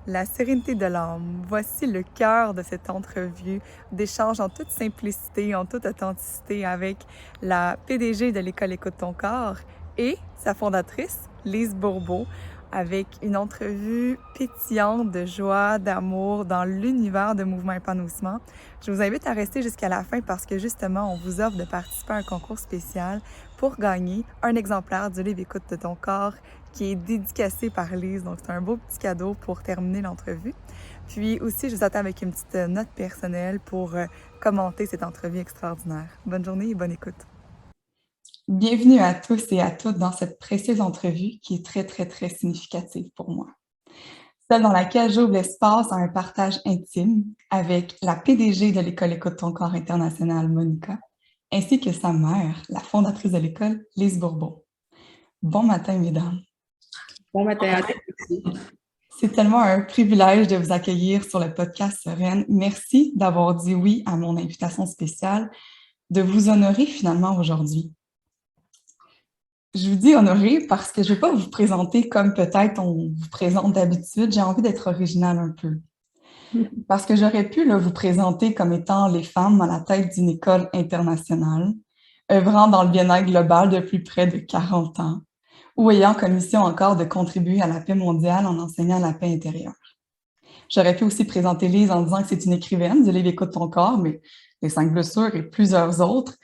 La sérénité de l'âme. Voici le cœur de cette entrevue d'échange en toute simplicité, en toute authenticité avec la PDG de l'École Écoute ton corps et sa fondatrice, Lise Bourbeau, avec une entrevue pétillante de joie, d'amour dans l'univers de Mouvement Épanouissement. Je vous invite à rester jusqu'à la fin parce que justement, on vous offre de participer à un concours spécial pour gagner un exemplaire du livre Écoute de ton corps qui est dédicacé par Lise. Donc, c'est un beau petit cadeau pour terminer l'entrevue. Puis aussi, je vous attends avec une petite note personnelle pour commenter cette entrevue extraordinaire. Bonne journée et bonne écoute. Bienvenue à tous et à toutes dans cette précieuse entrevue qui est très, très, très significative pour moi. Celle dans laquelle j'ouvre l'espace à un partage intime avec la PDG de l'École Écoute ton corps international, Monica, ainsi que sa mère, la fondatrice de l'école, Lise Bourbeau. Bon matin, mesdames. Bon matin à tous. C'est tellement un privilège de vous accueillir sur le podcast Sereine. Merci d'avoir dit oui à mon invitation spéciale, de vous honorer finalement aujourd'hui. Je vous dis honorer parce que je ne vais pas vous présenter comme peut-être on vous présente d'habitude. J'ai envie d'être originale un peu. Parce que j'aurais pu vous présenter comme étant les femmes à la tête d'une école internationale, œuvrant dans le bien-être global depuis près de 40 ans, ou ayant comme mission encore de contribuer à la paix mondiale en enseignant la paix intérieure. J'aurais pu aussi présenter Lise en disant que c'est une écrivaine du livre Écoute ton corps, mais Les 5 blessures et plusieurs autres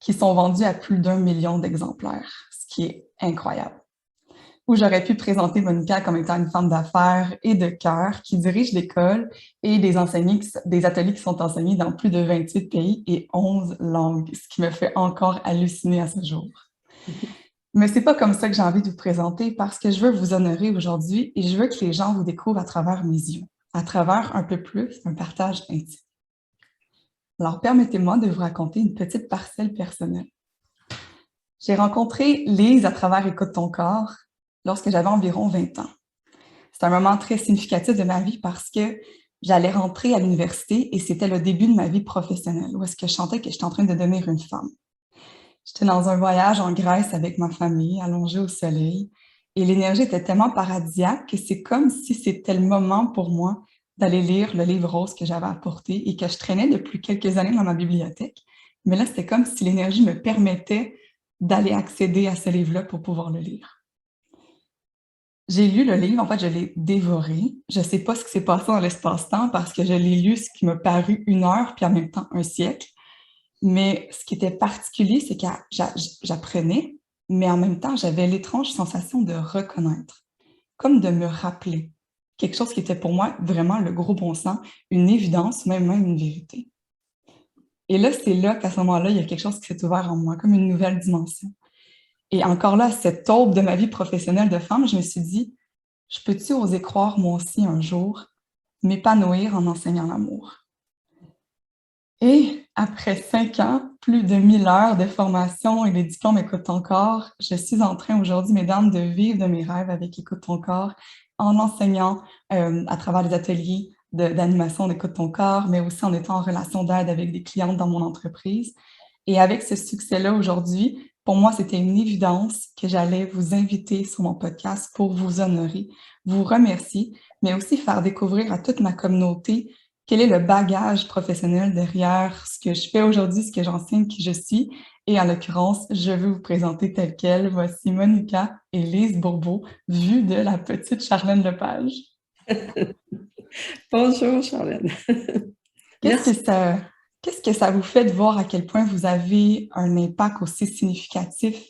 qui sont vendus à plus d'1 million d'exemplaires, ce qui est incroyable. Ou j'aurais pu présenter Monica comme étant une femme d'affaires et de cœur qui dirige l'école et des ateliers qui sont enseignés dans plus de 28 pays et 11 langues, ce qui me fait encore halluciner à ce jour. Mais c'est pas comme ça que j'ai envie de vous présenter parce que je veux vous honorer aujourd'hui et je veux que les gens vous découvrent à travers mes yeux, à travers un peu plus un partage intime. Alors, permettez-moi de vous raconter une petite parcelle personnelle. J'ai rencontré Lise à travers Écoute ton corps lorsque j'avais environ 20 ans. C'est un moment très significatif de ma vie parce que j'allais rentrer à l'université et c'était le début de ma vie professionnelle où est-ce que je sentais que j'étais en train de devenir une femme. J'étais dans un voyage en Grèce avec ma famille, allongée au soleil, et l'énergie était tellement paradisiaque que c'est comme si c'était le moment pour moi d'aller lire le livre rose que j'avais apporté et que je traînais depuis quelques années dans ma bibliothèque. Mais là, c'était comme si l'énergie me permettait d'aller accéder à ce livre-là pour pouvoir le lire. J'ai lu le livre, en fait, je l'ai dévoré. Je ne sais pas ce qui s'est passé dans l'espace-temps parce que je l'ai lu ce qui m'a paru 1 heure, puis en même temps 1 siècle. Mais ce qui était particulier, c'est que j'apprenais, mais en même temps, j'avais l'étrange sensation de reconnaître, comme de me rappeler quelque chose qui était pour moi vraiment le gros bon sens, une évidence, même une vérité. Et là, c'est là qu'à ce moment-là, il y a quelque chose qui s'est ouvert en moi, comme une nouvelle dimension. Et encore là, à cette aube de ma vie professionnelle de femme, je me suis dit, je peux-tu oser croire moi aussi un jour m'épanouir en enseignant l'amour? Et après 5 ans, plus de 1 000 heures de formation et les diplômes Écoute ton corps, je suis en train aujourd'hui, mesdames, de vivre de mes rêves avec Écoute ton corps en enseignant à travers les ateliers d'animation d'Écoute ton corps, mais aussi en étant en relation d'aide avec des clientes dans mon entreprise. Et avec ce succès-là aujourd'hui, pour moi, c'était une évidence que j'allais vous inviter sur mon podcast pour vous honorer, vous remercier, mais aussi faire découvrir à toute ma communauté quel est le bagage professionnel derrière ce que je fais aujourd'hui, ce que j'enseigne, qui je suis. Et en l'occurrence, je veux vous présenter telle quelle. Voici Monica et Lise Bourbeau, vue de la petite Charlène Lepage. Bonjour, Charlène. Qu'est-ce que ça vous fait de voir à quel point vous avez un impact aussi significatif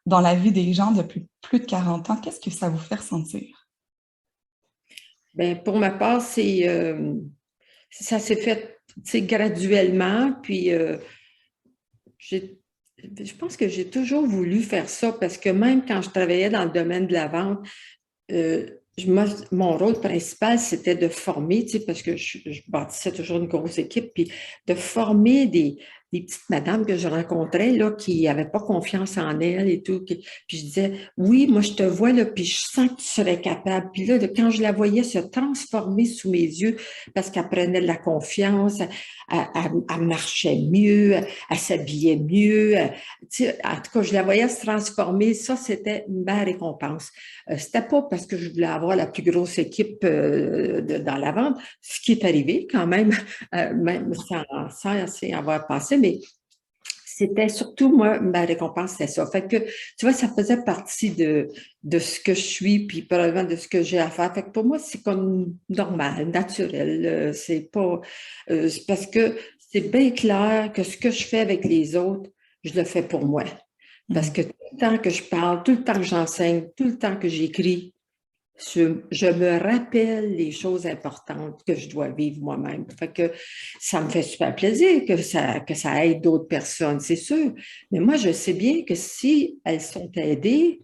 dans la vie des gens depuis plus de 40 ans? Qu'est-ce que ça vous fait ressentir? Bien, pour ma part, ça s'est fait graduellement, puis je pense que j'ai toujours voulu faire ça parce que même quand je travaillais dans le domaine de la vente, mon rôle principal, c'était de former, parce que je bâtissais toujours une grosse équipe, puis de former des des petites madames que je rencontrais là, qui n'avaient pas confiance en elles et tout. Puis je disais, oui, moi je te vois là, puis je sens que tu serais capable. Puis là, quand je la voyais se transformer sous mes yeux, parce qu'elle prenait de la confiance, elle marchait mieux, elle s'habillait mieux. Tu sais, en tout cas, je la voyais se transformer. Ça, c'était ma récompense. C'était pas parce que je voulais avoir la plus grosse équipe dans la vente, ce qui est arrivé quand même, même sans y avoir passé, mais c'était surtout, moi, ma récompense, c'était ça. Fait que, tu vois, ça faisait partie de ce que je suis, puis probablement de ce que j'ai à faire. Fait que pour moi, c'est comme normal, naturel. C'est pas... c'est parce que c'est bien clair que ce que je fais avec les autres, je le fais pour moi. Parce que tout le temps que je parle, tout le temps que j'enseigne, tout le temps que j'écris, je me rappelle les choses importantes que je dois vivre moi-même. Fait que ça me fait super plaisir que ça aide d'autres personnes, c'est sûr. Mais moi, je sais bien que si elles sont aidées,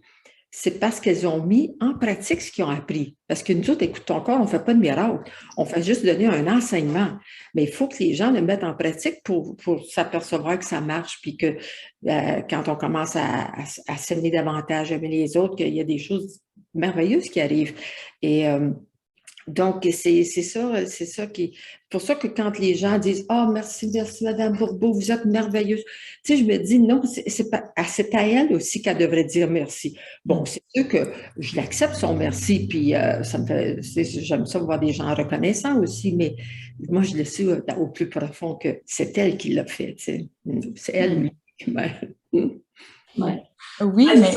c'est parce qu'elles ont mis en pratique ce qu'ils ont appris. Parce que nous autres, écoute, encore, on ne fait pas de miracle. On fait juste donner un enseignement. Mais il faut que les gens le mettent en pratique pour s'apercevoir que ça marche, puis que quand on commence à s'aimer davantage, aimer les autres, qu'il y a des choses merveilleuses qui arrivent. Et donc, c'est ça qui. Pour ça que quand les gens disent ah, merci, merci, Madame Bourbeau, vous êtes merveilleuse. Tu sais, je me dis non, c'est à elle aussi qu'elle devrait dire merci. Bon, c'est sûr que je l'accepte son merci, puis ça me fait. J'aime ça voir des gens reconnaissants aussi, mais moi, je le sais au plus profond que c'est elle qui l'a fait. Tu sais. C'est elle. Ouais. Oui, mais.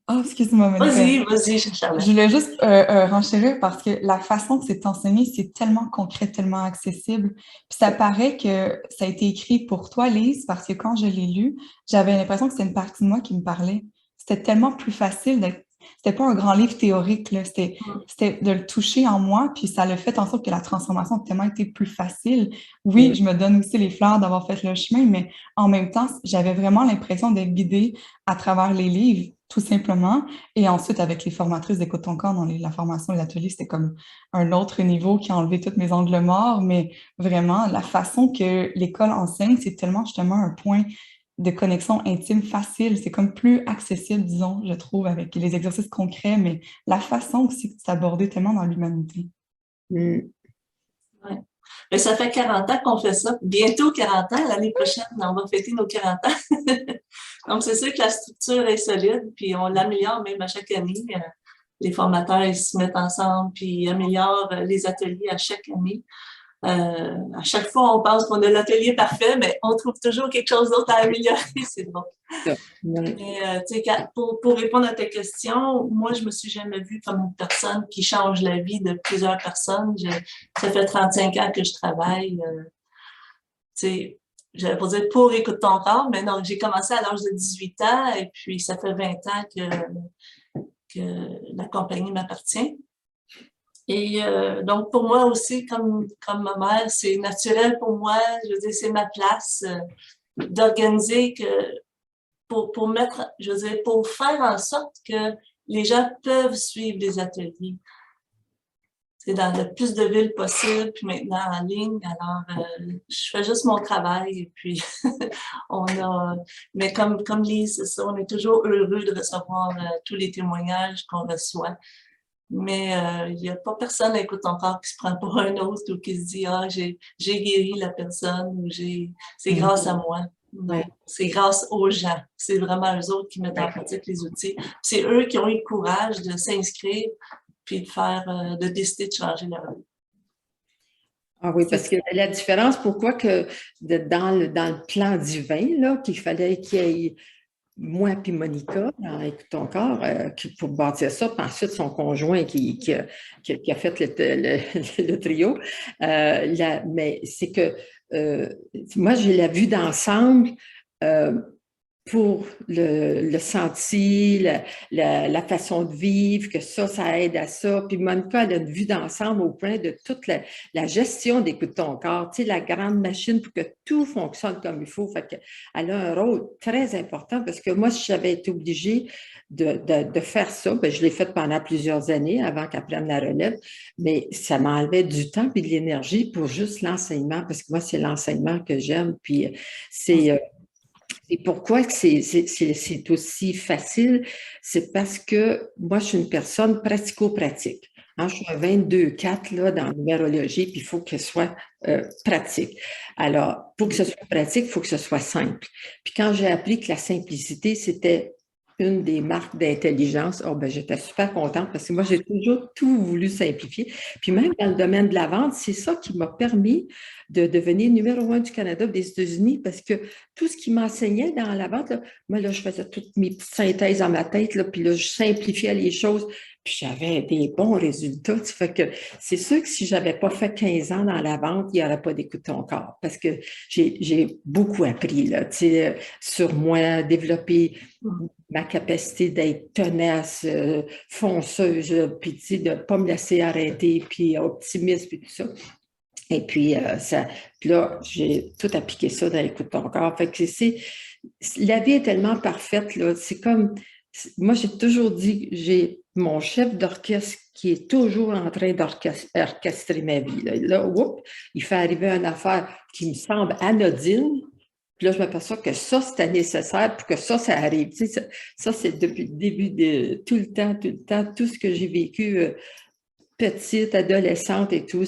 Oh, excuse-moi, Vas-y, Charlotte. Je voulais juste renchérir parce que la façon que c'est enseigné, c'est tellement concret, tellement accessible. Puis ça paraît que ça a été écrit pour toi, Lise, parce que quand je l'ai lu, j'avais l'impression que c'était une partie de moi qui me parlait. C'était tellement plus facile d'être. C'était pas un grand livre théorique, là. C'était de le toucher en moi, puis ça le fait en sorte que la transformation a tellement été plus facile. Oui, je me donne aussi les fleurs d'avoir fait le chemin, mais en même temps, j'avais vraiment l'impression d'être guidée à travers les livres, tout simplement. Et ensuite, avec les formatrices d'Écoute ton corps, dans la formation et l'atelier, c'était comme un autre niveau qui a enlevé tous mes angles morts. Mais vraiment, la façon que l'école enseigne, c'est tellement justement un point de connexion intime facile. C'est comme plus accessible, disons, je trouve, avec les exercices concrets, mais la façon aussi que c'est abordé tellement dans l'humanité. Ouais. Mais ça fait 40 ans qu'on fait ça. Bientôt 40 ans. L'année prochaine, on va fêter nos 40 ans. Donc, c'est sûr que la structure est solide, puis on l'améliore même à chaque année. Les formateurs, ils se mettent ensemble, puis ils améliorent les ateliers à chaque année. À chaque fois, on pense qu'on a l'atelier parfait, mais on trouve toujours quelque chose d'autre à améliorer. C'est bon. Mais, tu sais, pour répondre à ta question, moi, je me suis jamais vue comme une personne qui change la vie de plusieurs personnes. Ça fait 35 ans que je travaille. Tu sais, j'allais pas dire pour Écoute ton corps, mais non, j'ai commencé à l'âge de 18 ans et puis ça fait 20 ans que la compagnie m'appartient. Et donc, pour moi aussi, comme ma mère, c'est naturel pour moi, je veux dire, c'est ma place d'organiser pour mettre, je veux dire, pour faire en sorte que les gens peuvent suivre les ateliers. C'est dans le plus de villes possible, puis maintenant en ligne. Alors, je fais juste mon travail et puis mais comme Lise, c'est ça, on est toujours heureux de recevoir tous les témoignages qu'on reçoit. Mais il n'y a pas personne, écoute, encore qui se prend pour un autre ou qui se dit ah, j'ai guéri la personne ou c'est grâce à moi. Non, c'est grâce aux gens. C'est vraiment eux autres qui mettent en pratique les outils. C'est eux qui ont eu le courage de s'inscrire puis de décider de changer leur vie. Ah oui, parce que la différence, pourquoi que dans le plan divin, là, qu'il fallait qu'il y ait moi puis Monica, Écoute ton corps, pour bâtir ça, puis ensuite son conjoint qui a fait le trio. Mais c'est que moi, j'ai la vue d'ensemble. pour le senti, la façon de vivre, que ça aide à ça. Puis Monica, elle a une vue d'ensemble au point de toute la gestion d'écoute ton corps, tu sais, la grande machine pour que tout fonctionne comme il faut. Fait qu'elle a un rôle très important parce que moi, si j'avais été obligée de faire ça, ben, je l'ai fait pendant plusieurs années avant qu'elle prenne la relève, mais ça m'enlevait du temps et de l'énergie pour juste l'enseignement parce que moi, c'est l'enseignement que j'aime. Puis c'est et pourquoi c'est aussi facile? C'est parce que moi, je suis une personne pratico-pratique. Hein, je suis un 22-4 là, dans la numérologie, puis il faut que ce soit pratique. Alors, pour que ce soit pratique, il faut que ce soit simple. Puis quand j'ai appris que la simplicité, c'était une des marques d'intelligence, oh, ben, j'étais super contente parce que moi, j'ai toujours tout voulu simplifier. Puis même dans le domaine de la vente, c'est ça qui m'a permis de devenir numéro 1 du Canada, des États-Unis, parce que tout ce qui m'enseignait dans la vente, là, moi, là, je faisais toutes mes petites synthèses dans ma tête, là, puis là, je simplifiais les choses, puis j'avais des bons résultats. Ça fait que c'est sûr que si j'avais pas fait 15 ans dans la vente, il n'y aurait pas d'écoute ton corps, parce que j'ai beaucoup appris, là, tu sais, sur moi, développer ma capacité d'être tenace, fonceuse, puis tu sais, de ne pas me laisser arrêter, puis optimiste, puis tout ça. Et puis, puis là, j'ai tout appliqué ça dans l'écoute de ton corps. Fait que la vie est tellement parfaite, là. C'est comme, moi, j'ai toujours dit, j'ai mon chef d'orchestre qui est toujours en train d'orchestrer ma vie. Là, il fait arriver une affaire qui me semble anodine. Puis là, je m'aperçois que ça, c'était nécessaire pour que ça arrive. Tu sais, ça c'est depuis le début de tout le temps, tout ce que j'ai vécu. Petite, adolescente et tout,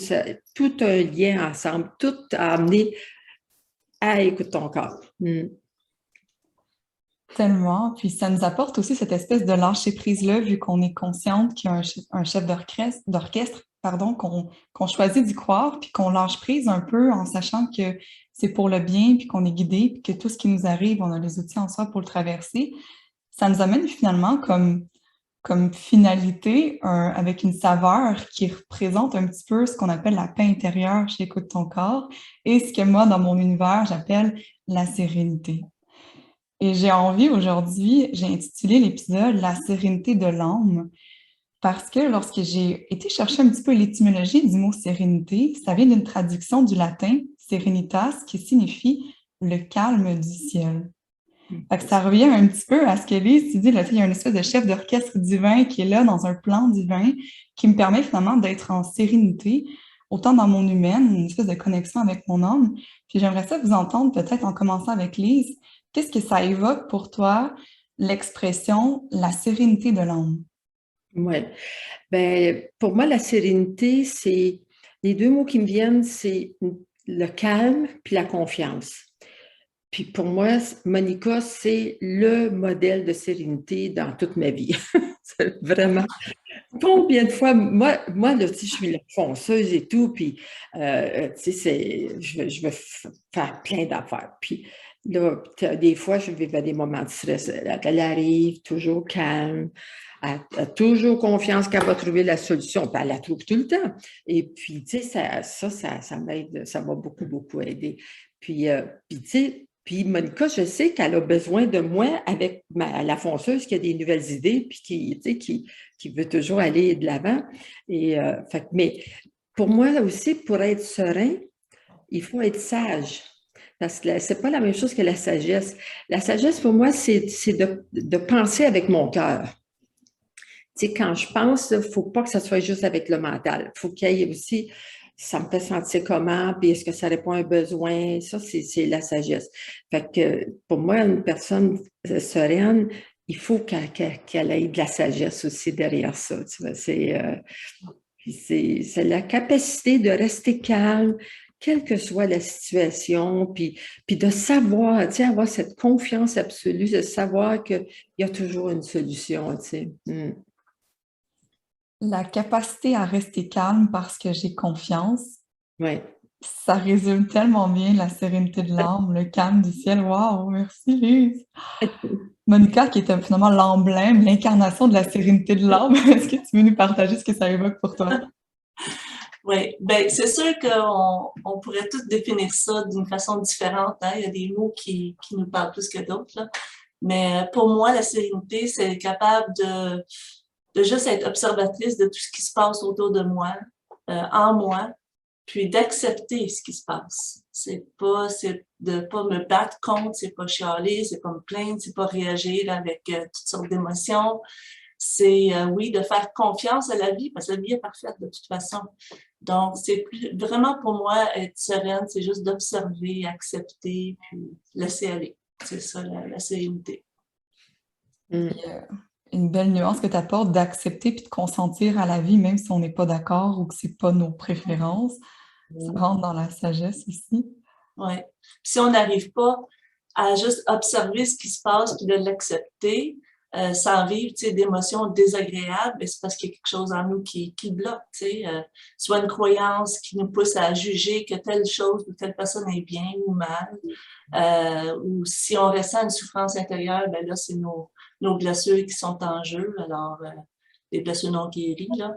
tout un lien ensemble, tout a amené à écouter ton corps. Tellement. Puis ça nous apporte aussi cette espèce de lâcher-prise-là, vu qu'on est consciente qu'il y a un chef d'orchestre, pardon, qu'on choisit d'y croire, puis qu'on lâche prise un peu en sachant que c'est pour le bien, puis qu'on est guidé, puis que tout ce qui nous arrive, on a les outils en soi pour le traverser. Ça nous amène finalement comme finalité avec une saveur qui représente un petit peu ce qu'on appelle la paix intérieure chez Écoute ton corps et ce que moi, dans mon univers, j'appelle la sérénité. Et j'ai envie aujourd'hui, j'ai intitulé l'épisode La sérénité de l'âme parce que lorsque j'ai été chercher un petit peu l'étymologie du mot sérénité, ça vient d'une traduction du latin serenitas qui signifie le calme du ciel. Fait que ça revient un petit peu à ce que Lise dit, là, il y a une espèce de chef d'orchestre divin qui est là dans un plan divin qui me permet finalement d'être en sérénité, autant dans mon humaine, une espèce de connexion avec mon âme. Puis j'aimerais ça vous entendre peut-être en commençant avec Lise. Qu'est-ce que ça évoque pour toi, l'expression la sérénité de l'âme? Oui. Ben, pour moi, la sérénité, c'est les deux mots qui me viennent, c'est le calme puis la confiance. Puis pour moi, Monica, c'est le modèle de sérénité dans toute ma vie. C'est vraiment. Combien de fois, moi là, je suis la fonceuse et tout, puis, tu sais, je veux faire plein d'affaires. Puis là, des fois, je vivais des moments de stress. Elle arrive, toujours calme, elle a toujours confiance qu'elle va trouver la solution. Puis elle la trouve tout le temps. Et puis, tu sais, ça m'aide, ça m'a beaucoup, beaucoup aidé. Puis tu sais, puis Monica, je sais qu'elle a besoin de moi avec la fonceuse qui a des nouvelles idées, puis qui veut toujours aller de l'avant. Et, mais pour moi aussi, pour être serein, il faut être sage. Parce que c'est pas la même chose que la sagesse. La sagesse, pour moi, c'est de penser avec mon cœur. Tu sais, quand je pense, il ne faut pas que ça soit juste avec le mental. Il faut qu'il y ait aussi, ça me fait sentir comment, puis est-ce que ça répond à un besoin? Ça, c'est la sagesse. Fait que pour moi, une personne sereine, il faut qu'elle ait de la sagesse aussi derrière ça. Tu vois, c'est la capacité de rester calme, quelle que soit la situation, puis de savoir, tu sais, avoir cette confiance absolue, de savoir qu'il y a toujours une solution, tu sais. La capacité à rester calme parce que j'ai confiance, Oui. ça résume tellement bien la sérénité de l'âme, le calme du ciel. Wow, merci Lise. Monica, qui est finalement l'emblème, l'incarnation de la sérénité de l'âme, est-ce que tu veux nous partager ce que ça évoque pour toi? Oui, ben c'est sûr qu'on pourrait tous définir ça d'une façon différente. Hein? Il y a des mots qui nous parlent plus que d'autres. Là. Mais pour moi, la sérénité, c'est être capable de juste être observatrice de tout ce qui se passe autour de moi, en moi, puis d'accepter ce qui se passe. C'est de pas me battre contre, c'est pas chialer, c'est pas me plaindre, c'est pas réagir avec toutes sortes d'émotions. C'est, oui, de faire confiance à la vie, parce que la vie est parfaite de toute façon. Donc, vraiment pour moi, être sereine, c'est juste d'observer, accepter, puis laisser aller. C'est ça, la sérénité. Puis, une belle nuance que tu apportes d'accepter puis de consentir à la vie, même si on n'est pas d'accord ou que c'est pas nos préférences. Ça rentre dans la sagesse aussi. Oui. Si on n'arrive pas à juste observer ce qui se passe puis de l'accepter, sans vivre d'émotions désagréables, c'est parce qu'il y a quelque chose en nous qui bloque, soit une croyance qui nous pousse à juger que telle chose ou telle personne est bien ou mal, ou si on ressent une souffrance intérieure, ben là, c'est nos blessures qui sont en jeu, alors les blessures non guéries, là.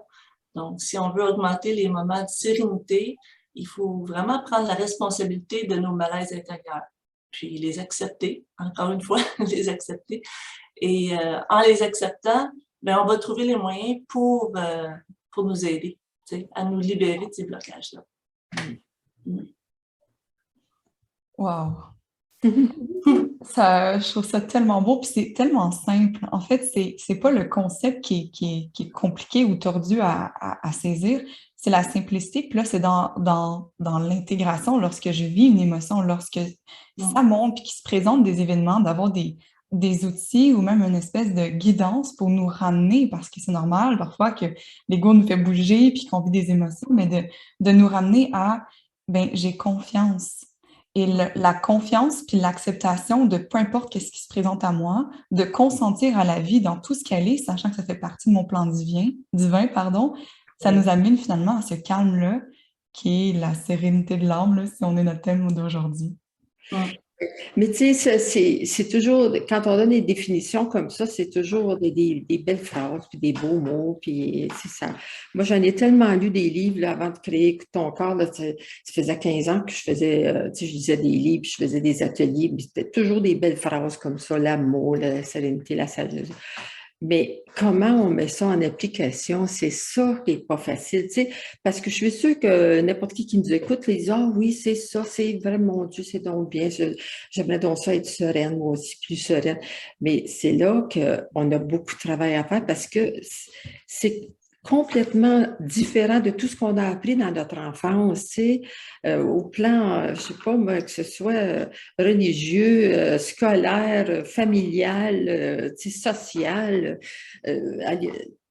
Donc, si on veut augmenter les moments de sérénité, il faut vraiment prendre la responsabilité de nos malaises intérieurs, puis les accepter, encore une fois, les accepter. Et en les acceptant, ben, on va trouver les moyens pour nous aider, à nous libérer de ces blocages-là. Wow! Je trouve ça tellement beau, puis c'est tellement simple. En fait, c'est pas le concept qui est compliqué ou tordu à saisir, c'est la simplicité. Puis là, c'est dans l'intégration, lorsque je vis une émotion, lorsque ça monte, puis qu'il se présente des événements, d'avoir des outils ou même une espèce de guidance pour nous ramener, parce que c'est normal parfois que l'ego nous fait bouger, puis qu'on vit des émotions, mais de nous ramener à, ben j'ai confiance. Et la confiance puis l'acceptation de peu importe ce qui se présente à moi, de consentir à la vie dans tout ce qu'elle est, sachant que ça fait partie de mon plan divin, ça nous amène finalement à ce calme-là, qui est la sérénité de l'âme, là, si on est notre thème d'aujourd'hui. Mais tu sais, c'est toujours, quand on donne des définitions comme ça, c'est toujours des belles phrases, puis des beaux mots, puis c'est ça. Moi, j'en ai tellement lu des livres là, avant de créer Écoute ton corps. Là, ça faisait 15 ans que je faisais, je lisais des livres, puis je faisais des ateliers, puis c'était toujours des belles phrases comme ça, l'amour, la sérénité, la sagesse. Mais comment on met ça en application, c'est ça qui n'est pas facile, tu sais, parce que je suis sûre que n'importe qui nous écoute, les dit, ah oui, c'est ça, c'est vraiment, mon Dieu, c'est donc bien, j'aimerais donc ça être sereine, moi aussi, plus sereine. Mais c'est là qu'on a beaucoup de travail à faire parce que c'est complètement différent de tout ce qu'on a appris dans notre enfance, tu sais, au plan, je sais pas moi, que ce soit religieux, scolaire, familial, tu sais, social.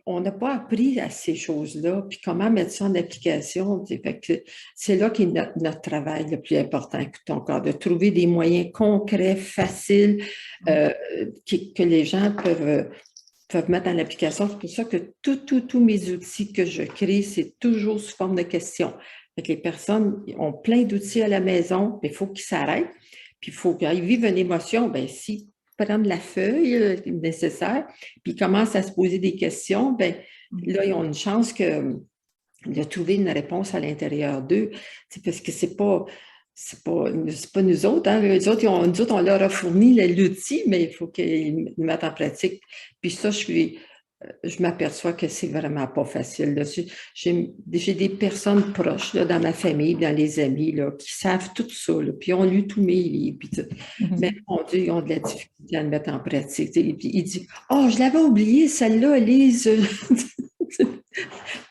On n'a pas appris à ces choses-là, puis comment mettre ça en application. Fait que c'est là qu'est notre travail le plus important, encore, de trouver des moyens concrets, faciles, que les gens peuvent mettre en application. C'est pour ça que tous mes outils que je crée, c'est toujours sous forme de questions. Fait que les personnes ont plein d'outils à la maison, mais il faut qu'ils s'arrêtent. Puis il faut qu'ils vivent une émotion. Bien, s'ils prennent la feuille nécessaire, puis ils commencent à se poser des questions, bien, là, ils ont une chance de trouver une réponse à l'intérieur d'eux. C'est parce que c'est pas nous autres, hein. Nous autres, on leur a fourni l'outil, mais il faut qu'ils le mettent en pratique. Puis ça, je m'aperçois que c'est vraiment pas facile. Là. J'ai des personnes proches là, dans ma famille, dans les amis, là, qui savent tout ça, là, puis ont lu tous mes livres. Puis mais mon Dieu, ils ont de la difficulté à le mettre en pratique. Puis ils disent, « Oh, je l'avais oublié, celle-là, Lise! »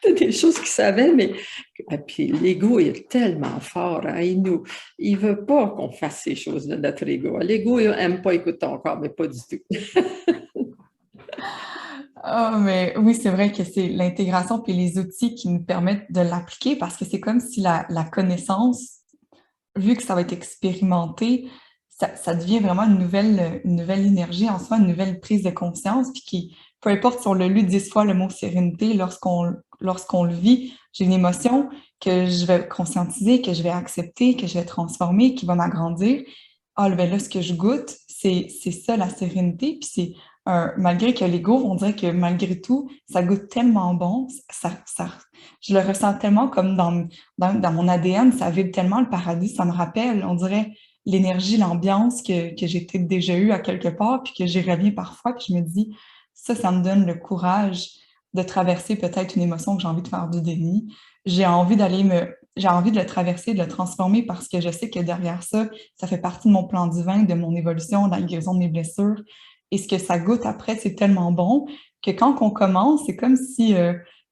C'est des choses qu'ils savaient, mais et puis l'ego est tellement fort, hein, il veut pas qu'on fasse ces choses-là, notre ego. L'ego, il n'aime pas écouter encore, mais pas du tout. Ah, mais oui, c'est vrai que c'est l'intégration puis les outils qui nous permettent de l'appliquer parce que c'est comme si la connaissance, vu que ça va être expérimenté, ça devient vraiment une nouvelle énergie en soi, une nouvelle prise de conscience, puis qui, peu importe si on l'a lu 10 fois le mot sérénité, lorsqu'on le vit, j'ai une émotion que je vais conscientiser, que je vais accepter, que je vais transformer, qui va m'agrandir. Ah, ben là, ce que je goûte, c'est ça la sérénité, puis c'est malgré que l'ego, on dirait que malgré tout, ça goûte tellement bon, je le ressens tellement comme dans mon ADN, ça vibre tellement le paradis, ça me rappelle, on dirait, l'énergie, l'ambiance que j'ai peut-être déjà eue à quelque part, puis que j'y reviens parfois, puis je me dis, ça me donne le courage de traverser peut-être une émotion que j'ai envie de faire du déni. J'ai envie de le traverser, de le transformer parce que je sais que derrière ça, ça fait partie de mon plan divin, de mon évolution, de la guérison de mes blessures. Et ce que ça goûte après, c'est tellement bon que quand on commence, c'est comme si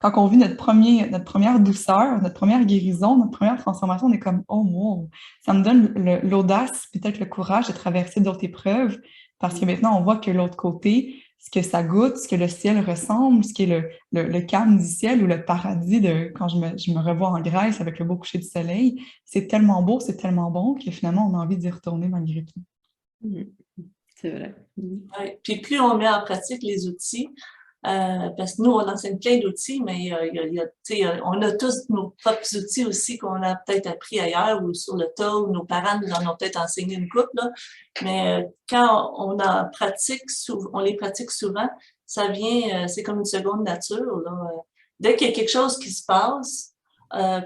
quand on vit notre première douceur, notre première guérison, notre première transformation, on est comme, oh wow, ça me donne l'audace, peut-être le courage de traverser d'autres épreuves parce que maintenant, on voit que l'autre côté, ce que ça goûte, ce que le ciel ressemble, ce qui est le calme du ciel ou le paradis de quand je me revois en Grèce avec le beau coucher du soleil, c'est tellement beau, c'est tellement bon que finalement, on a envie d'y retourner malgré tout. C'est vrai. Ouais. Puis plus on met en pratique les outils, parce que nous, on enseigne plein d'outils, mais on a tous nos propres outils aussi qu'on a peut-être appris ailleurs ou sur le tas, ou nos parents nous en ont peut-être enseigné une couple, là. Mais quand on les pratique souvent, ça vient, c'est comme une seconde nature, là. Dès qu'il y a quelque chose qui se passe,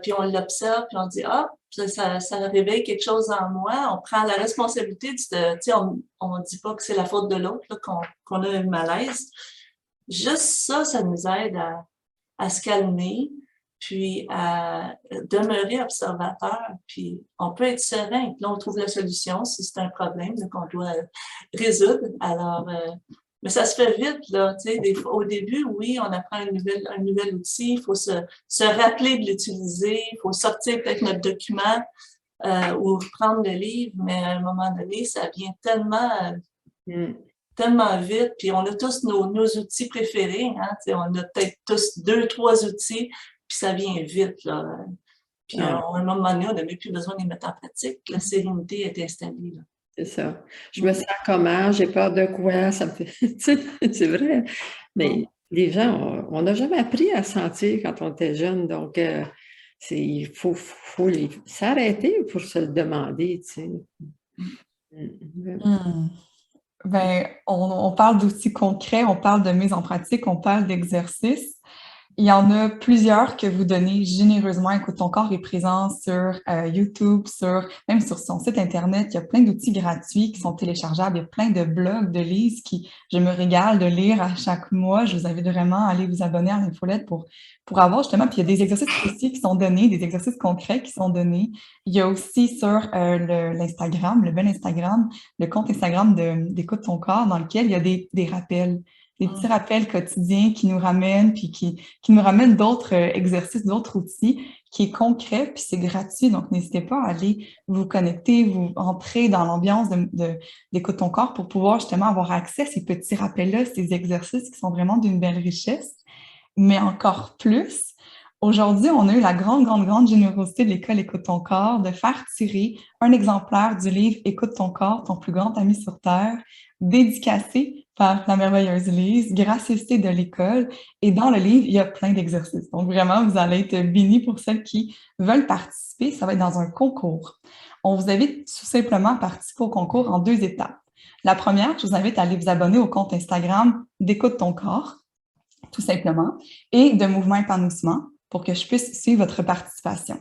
puis on l'observe, puis on dit, ah, ça réveille quelque chose en moi, on prend la responsabilité, on dit pas que c'est la faute de l'autre, qu'on a un malaise. Juste ça nous aide à se calmer, puis à demeurer observateur, puis on peut être serein. Là, on trouve la solution si c'est un problème qu'on doit résoudre. Alors, mais ça se fait vite, là, tu sais, au début, oui, on apprend un nouvel outil, il faut se rappeler de l'utiliser, il faut sortir peut-être notre document ou prendre le livre, mais à un moment donné, ça vient tellement vite, puis on a tous nos outils préférés, hein, on a peut-être tous 2, 3 outils, puis ça vient vite, là. Puis à un moment donné, on n'a même plus besoin de les mettre en pratique. La sérénité est installée, là. C'est ça. Je me sens comment, j'ai peur de quoi, ça me fait... c'est vrai. Mais les gens, on n'a jamais appris à sentir quand on était jeune, donc il faut s'arrêter pour se le demander, tu sais. Ben, on parle d'outils concrets, on parle de mise en pratique, on parle d'exercices. Il y en a plusieurs que vous donnez généreusement. Écoute, ton corps est présent sur YouTube, même sur son site Internet. Il y a plein d'outils gratuits qui sont téléchargeables. Il y a plein de blogs, de livres qui je me régale de lire à chaque mois. Je vous invite vraiment à aller vous abonner à l'infolette pour avoir justement. Puis il y a des exercices aussi qui sont donnés, des exercices concrets qui sont donnés. Il y a aussi sur l'Instagram, le bel Instagram, le compte Instagram d'Écoute ton corps dans lequel il y a des rappels. Des petits rappels quotidiens qui nous ramènent, puis qui nous ramènent d'autres exercices, d'autres outils, qui est concret, puis c'est gratuit. Donc, n'hésitez pas à aller vous connecter, vous entrer dans l'ambiance d'Écoute ton corps pour pouvoir justement avoir accès à ces petits rappels-là, ces exercices qui sont vraiment d'une belle richesse. Mais encore plus, aujourd'hui, on a eu la grande générosité de l'école Écoute ton corps de faire tirer un exemplaire du livre Écoute ton corps, ton plus grand ami sur Terre, dédicacé par la merveilleuse Lise, gracieuseté de l'école. Et dans le livre, il y a plein d'exercices. Donc vraiment, vous allez être bénis pour celles qui veulent participer. Ça va être dans un concours. On vous invite tout simplement à participer au concours en 2 étapes. La première, je vous invite à aller vous abonner au compte Instagram d'Écoute ton corps, tout simplement, et de Mouvement Épanouissement pour que je puisse suivre votre participation.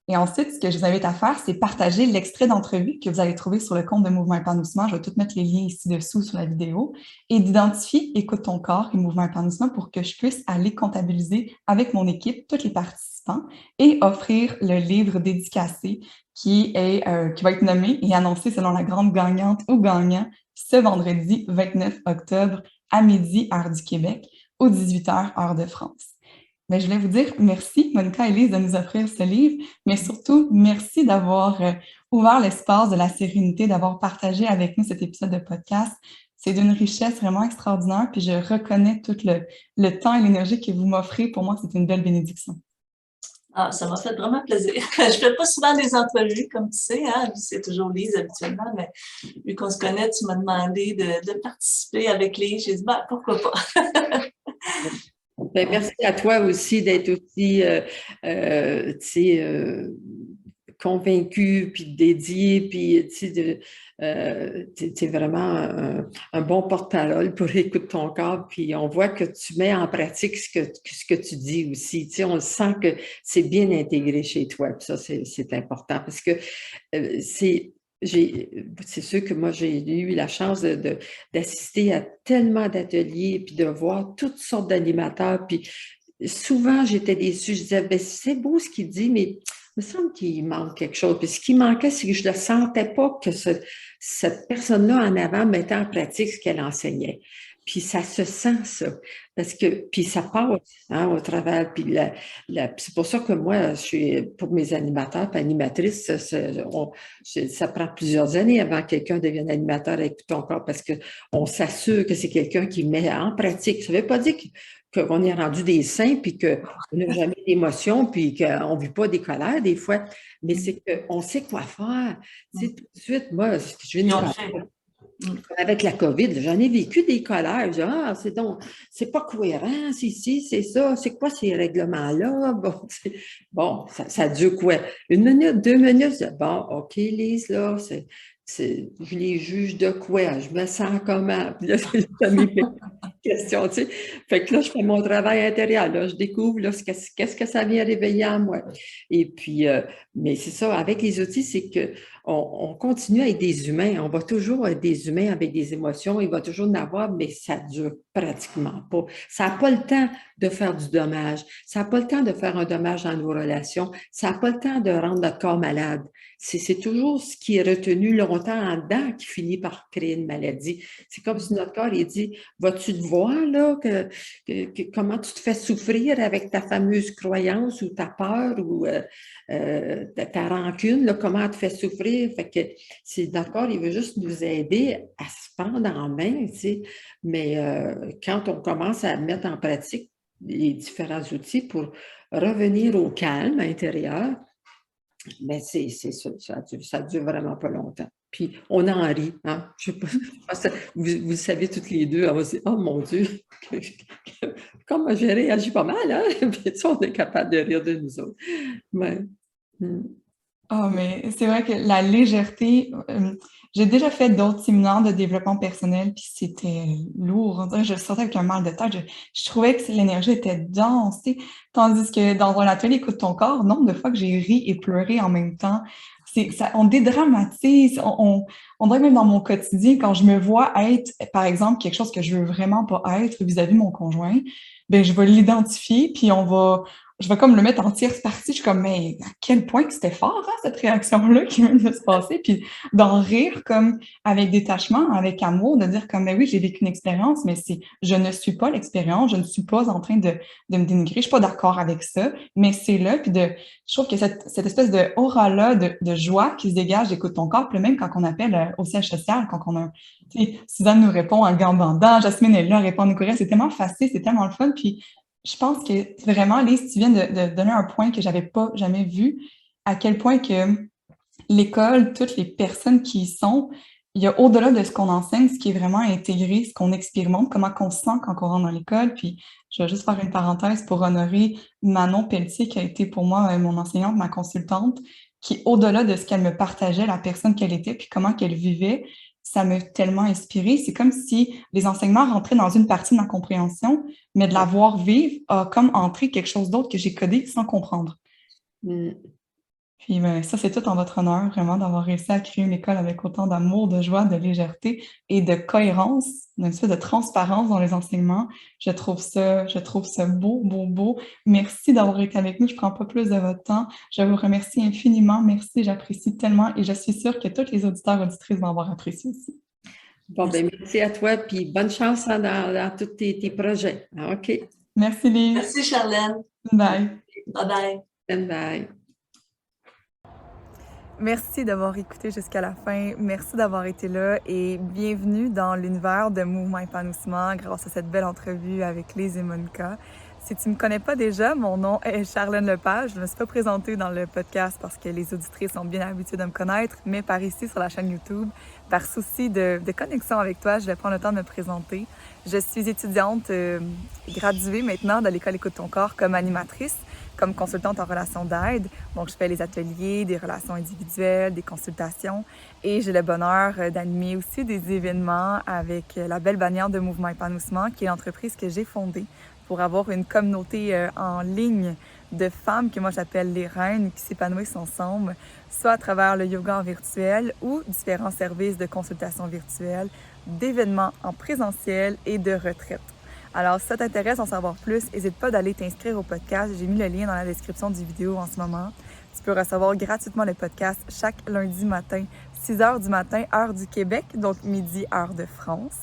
Et ensuite, ce que je vous invite à faire, c'est partager l'extrait d'entrevue que vous allez trouver sur le compte de Mouvement Épanouissement. Je vais tout mettre les liens ici dessous sur la vidéo et d'identifier Écoute ton corps et Mouvement Épanouissement pour que je puisse aller comptabiliser avec mon équipe, tous les participants et offrir le livre dédicacé qui va être nommé et annoncé selon la grande gagnante ou gagnant ce vendredi 29 octobre à midi, heure du Québec, aux 18h, heure de France. Mais je voulais vous dire merci, Monica et Lise, de nous offrir ce livre, mais surtout, merci d'avoir ouvert l'espace de la sérénité, d'avoir partagé avec nous cet épisode de podcast. C'est d'une richesse vraiment extraordinaire, puis je reconnais tout le temps et l'énergie que vous m'offrez. Pour moi, c'est une belle bénédiction. Ah, ça m'a fait vraiment plaisir. Je fais pas souvent des entrevues, comme tu sais, hein, c'est toujours Lise habituellement, mais vu qu'on se connaît, tu m'as demandé de participer avec Lise. J'ai dit, bah, pourquoi pas? Ben, merci à toi aussi d'être aussi convaincu, puis dédié, puis tu es vraiment un bon porte-parole pour Écoute ton corps, puis on voit que tu mets en pratique ce que tu dis aussi. Tu sais, on le sent que c'est bien intégré chez toi, puis ça, c'est important, parce que c'est sûr que moi, j'ai eu la chance d'assister à tellement d'ateliers, puis de voir toutes sortes d'animateurs, puis souvent, j'étais déçue. Je disais, ben, c'est beau ce qu'il dit, mais il me semble qu'il manque quelque chose. Puis ce qui manquait, c'est que je ne sentais pas que cette personne-là en avant mettait en pratique ce qu'elle enseignait. Puis ça se sent, ça. Parce que, puis ça passe hein, au travers. Puis c'est pour ça que moi, pour mes animateurs et animatrices, ça prend plusieurs années avant que quelqu'un devienne animateur avec tout encore, parce qu'on s'assure que c'est quelqu'un qui met en pratique. Ça ne veut pas dire qu'on est rendu des saints, puis qu'on n'a jamais d'émotion, puis qu'on ne vit pas des colères des fois, mais c'est qu'on sait quoi faire. Tu sais, tout de suite, moi, je viens de avec la COVID, j'en ai vécu des colères. Je dis, c'est pas cohérent, c'est ci, c'est ça, c'est quoi ces règlements-là? Bon, ça dure quoi? 1 minute, 2 minutes? Bon, OK, Lise, là, je les juge de quoi? Je me sens comment? Puis là, ça m'est fait question, tu sais. Fait que là, je fais mon travail intérieur, là, je découvre là, qu'est-ce que ça vient réveiller en moi. Et puis, mais c'est ça, avec les outils, c'est que on continue à être des humains. On va toujours être des humains avec des émotions. Il va toujours en avoir, mais ça dure pratiquement pas. Ça n'a pas le temps de faire du dommage. Ça n'a pas le temps de faire un dommage dans nos relations. Ça n'a pas le temps de rendre notre corps malade. C'est toujours ce qui est retenu longtemps en dedans qui finit par créer une maladie. C'est comme si notre corps, il dit, vas-tu te voir, là, comment tu te fais souffrir avec ta fameuse croyance ou ta peur ou ta rancune, là, comment elle te fait souffrir. Fait que c'est notre corps, il veut juste nous aider à se prendre en main, tu sais. Mais quand on commence à mettre en pratique les différents outils pour revenir au calme intérieur, mais c'est ça, ça dure vraiment pas longtemps. Puis on en rit, hein? Je sais pas, vous savez toutes les deux, on va se dire, oh mon Dieu, comme j'ai réagi pas mal, hein? Puis ça, on est capable de rire de nous autres. Ouais. Ah, mais c'est vrai que la légèreté, j'ai déjà fait d'autres séminaires de développement personnel, puis c'était lourd. On dirait que je sortais avec un mal de tête. Je trouvais que l'énergie était dense, tu sais. Tandis que dans un atelier Écoute ton corps, nombre de fois que j'ai ri et pleuré en même temps, on dédramatise, on dirait même dans mon quotidien, quand je me vois être, par exemple, quelque chose que je veux vraiment pas être vis-à-vis de mon conjoint, ben je vais l'identifier, puis je vais comme le mettre en tierce partie. Je suis comme, mais à quel point que c'était fort, hein, cette réaction-là qui vient de se passer. Puis d'en rire comme avec détachement, avec amour, de dire comme, mais oui, j'ai vécu une expérience, mais je ne suis pas l'expérience, je ne suis pas en train de me dénigrer, je suis pas d'accord avec ça, mais c'est là. Puis je trouve que cette espèce de aura-là, de joie qui se dégage d'Écoute ton corps, puis même quand on appelle au siège social, quand on a, tu sais, Suzanne nous répond en gants bandant, Jasmine est là, répond à nos courriels, c'est tellement facile, c'est tellement le fun. Puis je pense que vraiment, Lise, tu viens de donner un point que j'avais pas jamais vu, à quel point que l'école, toutes les personnes qui y sont, il y a au-delà de ce qu'on enseigne, ce qui est vraiment intégré, ce qu'on expérimente, comment on se sent quand on rentre dans l'école. Puis, je vais juste faire une parenthèse pour honorer Manon Pelletier, qui a été pour moi mon enseignante, ma consultante, qui, au-delà de ce qu'elle me partageait, la personne qu'elle était, puis comment qu'elle vivait, ça m'a tellement inspirée. C'est comme si les enseignements rentraient dans une partie de ma compréhension, mais de la voir vivre a comme entré quelque chose d'autre que j'ai codé sans comprendre. Puis ben, ça, c'est tout en votre honneur, vraiment, d'avoir réussi à créer une école avec autant d'amour, de joie, de légèreté et de cohérence, une espèce de transparence dans les enseignements. Je trouve ça beau, beau, beau. Merci d'avoir été avec nous. Je prends pas plus de votre temps. Je vous remercie infiniment. Merci, j'apprécie tellement et je suis sûre que tous les auditeurs et auditrices vont avoir apprécié aussi. Bon, ben merci à toi, puis bonne chance hein, dans tous tes projets. OK. Merci, Lise. Merci, Charlène. Bye. Bye-bye. Bye. Merci d'avoir écouté jusqu'à la fin. Merci d'avoir été là et bienvenue dans l'univers de Mouvement Épanouissement grâce à cette belle entrevue avec Lise et Monica. Si tu ne me connais pas déjà, mon nom est Charlène Lepage. Je ne me suis pas présentée dans le podcast parce que les auditrices sont bien habituées de me connaître, mais par ici sur la chaîne YouTube, par souci de connexion avec toi, je vais prendre le temps de me présenter. Je suis étudiante graduée maintenant de l'École Écoute ton corps comme animatrice, comme consultante en relations d'aide. Donc, je fais les ateliers, des relations individuelles, des consultations et j'ai le bonheur d'animer aussi des événements avec la belle bannière de Mouvement Épanouissement, qui est l'entreprise que j'ai fondée pour avoir une communauté en ligne de femmes que moi j'appelle les reines qui s'épanouissent ensemble, soit à travers le yoga en virtuel ou différents services de consultation virtuelle, d'événements en présentiel et de retraite. Alors, si ça t'intéresse d'en savoir plus, n'hésite pas d'aller t'inscrire au podcast. J'ai mis le lien dans la description du vidéo en ce moment. Tu peux recevoir gratuitement le podcast chaque lundi matin, 6 h du matin, heure du Québec, donc midi, heure de France.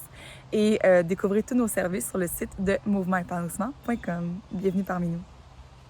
Et découvrir tous nos services sur le site de mouvementépanouissement.com. Bienvenue parmi nous.